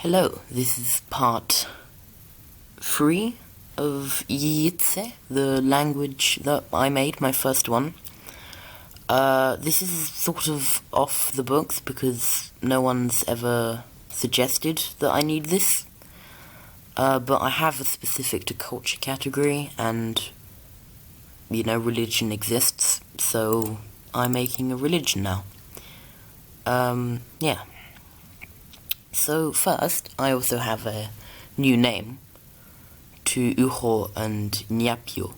Hello, this is part 3 of Yiitzee, the language that I made, my first one. This is sort of off the books because no one's ever suggested that I need this. But I have a specific to culture category, and, religion exists, so I'm making a religion now. Yeah. So first, I also have a new name to Uho and Nyapio.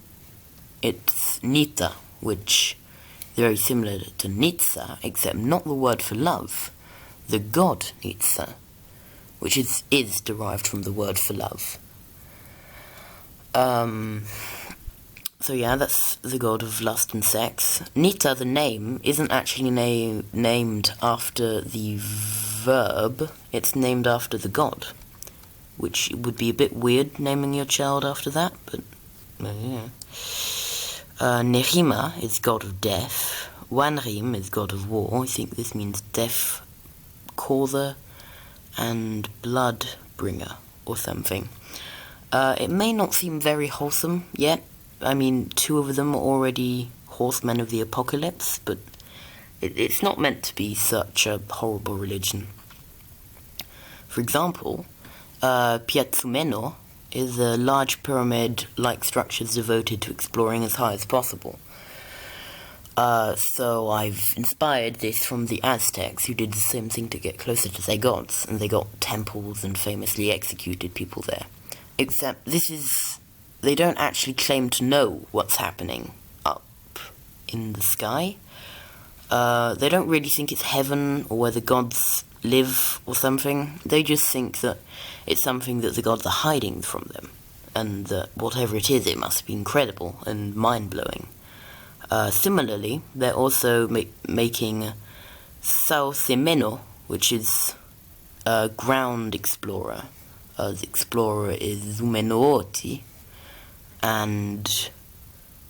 It's Nita, which is very similar to Nitsa, except not the word for love, the god Nitsa, which is derived from the word for love. So yeah, that's the god of lust and sex. Nita, the name, isn't actually named after the verb, it's named after the god, which would be a bit weird naming your child after that, but yeah. Nehima is god of death. Wanrim is god of war. I think this means death causer and blood bringer or something. It may not seem very wholesome yet. I mean, 2 of them are already horsemen of the apocalypse, but it's not meant to be such a horrible religion. For example, Piazzumeno is a large pyramid-like structure devoted to exploring as high as possible. So I've inspired this from the Aztecs, who did the same thing to get closer to their gods, and they got temples and famously executed people there. Except they don't actually claim to know what's happening up in the sky. They don't really think it's heaven or where the gods live or something. They just think that it's something that the gods are hiding from them, and that whatever it is, it must be incredible and mind-blowing. Similarly, they're also making Sao Semeno, which is a ground explorer. The explorer is Zumenooti, and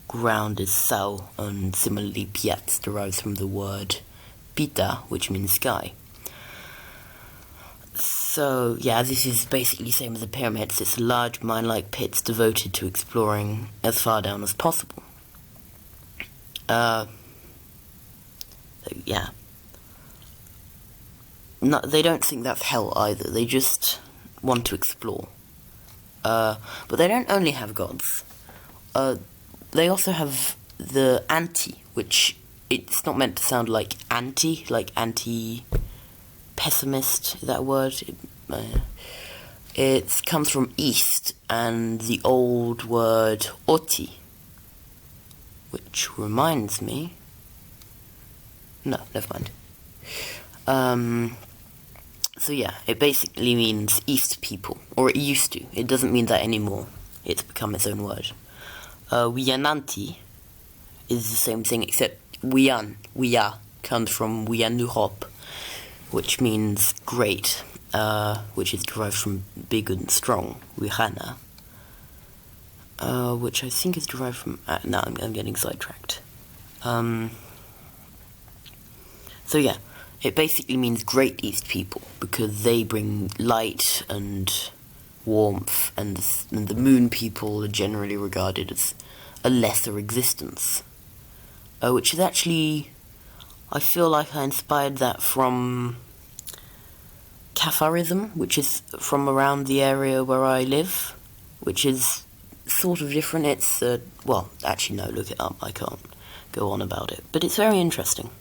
ground is Sao, and similarly Piaz derives from the word Pita, which means sky. So, yeah, this is basically the same as the pyramids. It's large mine-like pits devoted to exploring as far down as possible. So, yeah. No, they don't think that's hell either. They just want to explore. But they don't only have gods. They also have the anti, which it's not meant to sound like anti-pessimist, is that a word? It comes from east, and the old word oti, which reminds me... No, never mind. So yeah, it basically means east people, or it used to. It doesn't mean that anymore. It's become its own word. Wiyananti is the same thing, except Wiya comes from Wiyanurop, which means great, which is derived from big and strong, Wihana, which I think is derived from... no, I'm getting sidetracked. So yeah, it basically means great East people, because they bring light and warmth, and the moon people are generally regarded as a lesser existence. Which is actually... I feel like I inspired that from Cafarism, which is from around the area where I live, which is sort of different. It's, well, actually no, look it up, I can't go on about it, but it's very interesting.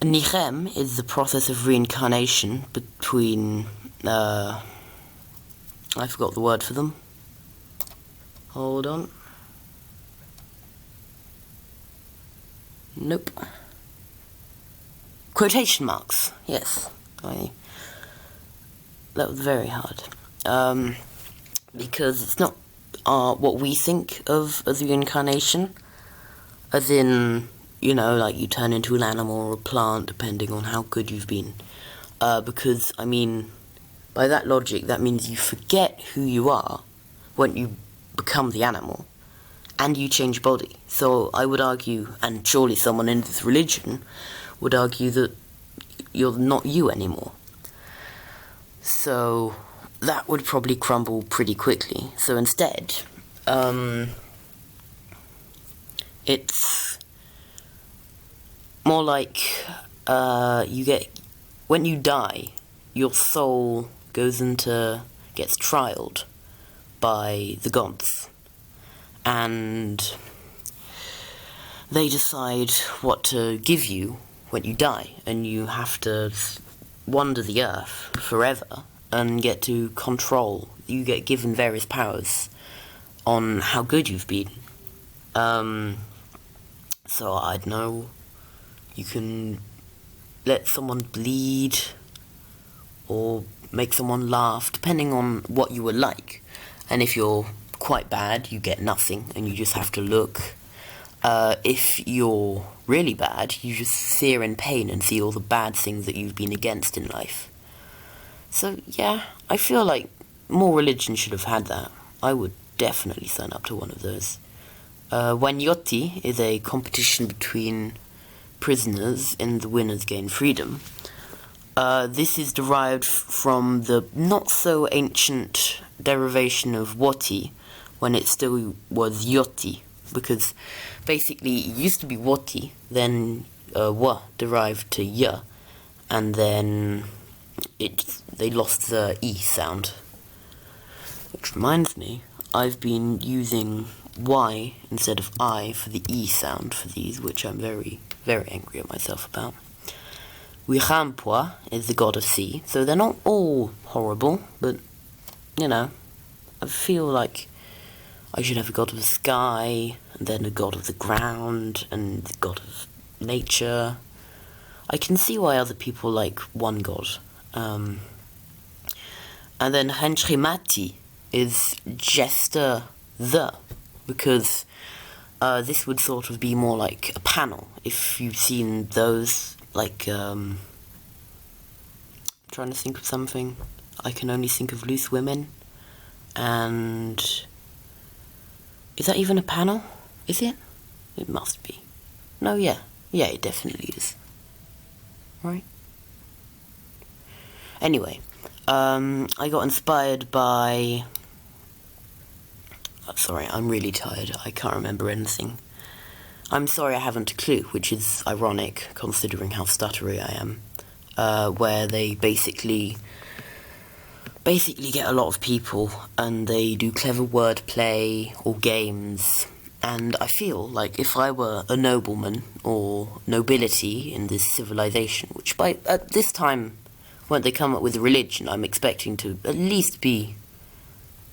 Nichem is the process of reincarnation between, I forgot the word for them. Hold on. Nope. Quotation marks, yes. That was very hard. Because it's not what we think of as reincarnation, as in, like you turn into an animal or a plant, depending on how good you've been. Because, I mean, by that logic, that means you forget who you are when you become the animal, and you change body. So I would argue, and surely someone in this religion would argue, that you're not you anymore. So that would probably crumble pretty quickly. So instead, it's more like when you die, your soul gets trialed by the gods, and they decide what to give you when you die, and you have to wander the earth forever and get to control. You get given various powers on how good you've been. So I don't know, you can let someone bleed or make someone laugh, depending on what you were like. And if you're quite bad, you get nothing and you just have to look. If you're really bad, you just sear in pain and see all the bad things that you've been against in life. So yeah, I feel like more religion should have had that. I would definitely sign up to one of those. Wanyoti is a competition between prisoners, and the winners gain freedom. This is derived from the not-so-ancient derivation of wati, when it still was yoti, because basically it used to be wati, then wa derived to ya, and then they lost the e sound. Which reminds me, I've been using y instead of I for the e sound for these, which I'm very, very angry at myself about. Wirampwa is the god of sea, so they're not all horrible, but, I feel like I should have a god of the sky, and then a god of the ground, and the god of nature. I can see why other people like one god. And then Henchrimati is jester because this would sort of be more like a panel. If you've seen those, like, trying to think of something. I can only think of Loose Women, and is that even a panel? Is it? It must be. No, yeah, it definitely is. Right? Anyway, I got inspired by... sorry, I'm really tired. I can't remember anything. I'm sorry I haven't a clue, which is ironic, considering how stuttery I am. Where they basically get a lot of people, and they do clever wordplay or games. And I feel like if I were a nobleman or nobility in this civilization, which at this time, when they come up with a religion, I'm expecting to at least be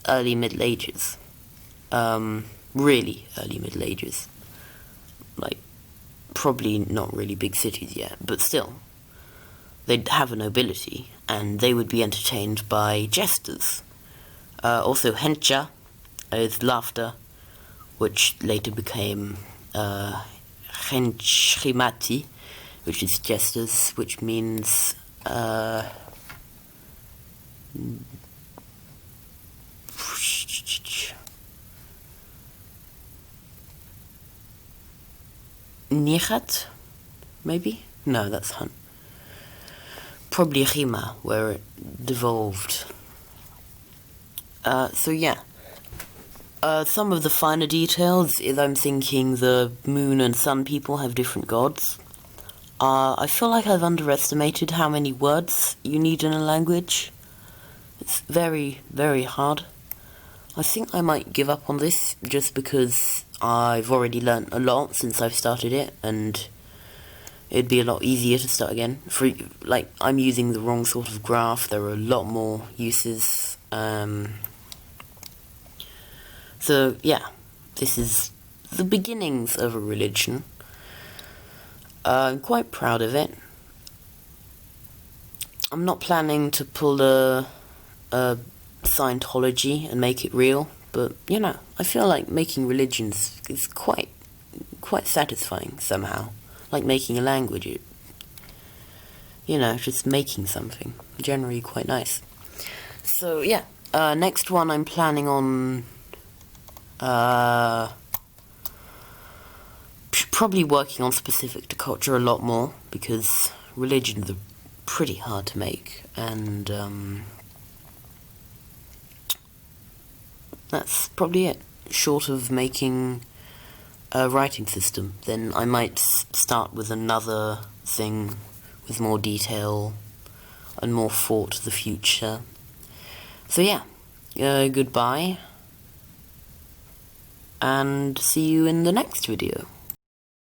early Middle Ages. Really early Middle Ages. Like, probably not really big cities yet, but still. They'd have a nobility, and they would be entertained by jesters. Also, hencha is laughter, which later became henchrimati, which is jesters, which means Nichat, maybe? No, that's Hun. Probably Rima, where it devolved. So yeah. Some of the finer details is I'm thinking the moon and sun people have different gods. I feel like I've underestimated how many words you need in a language. It's very, very hard. I think I might give up on this just because I've already learnt a lot since I've started it, and it'd be a lot easier to start again. I'm using the wrong sort of graph. There are a lot more uses. So yeah, this is the beginnings of a religion. I'm quite proud of it. I'm not planning to pull a Scientology and make it real, but I feel like making religions is quite satisfying somehow. Like making a language, just making something. Generally quite nice. So yeah, next one I'm planning on probably working on specific to culture a lot more, because religions are pretty hard to make, and that's probably it. Short of making a writing system, then I might start with another thing with more detail and more thought to the future. So yeah, goodbye, and see you in the next video.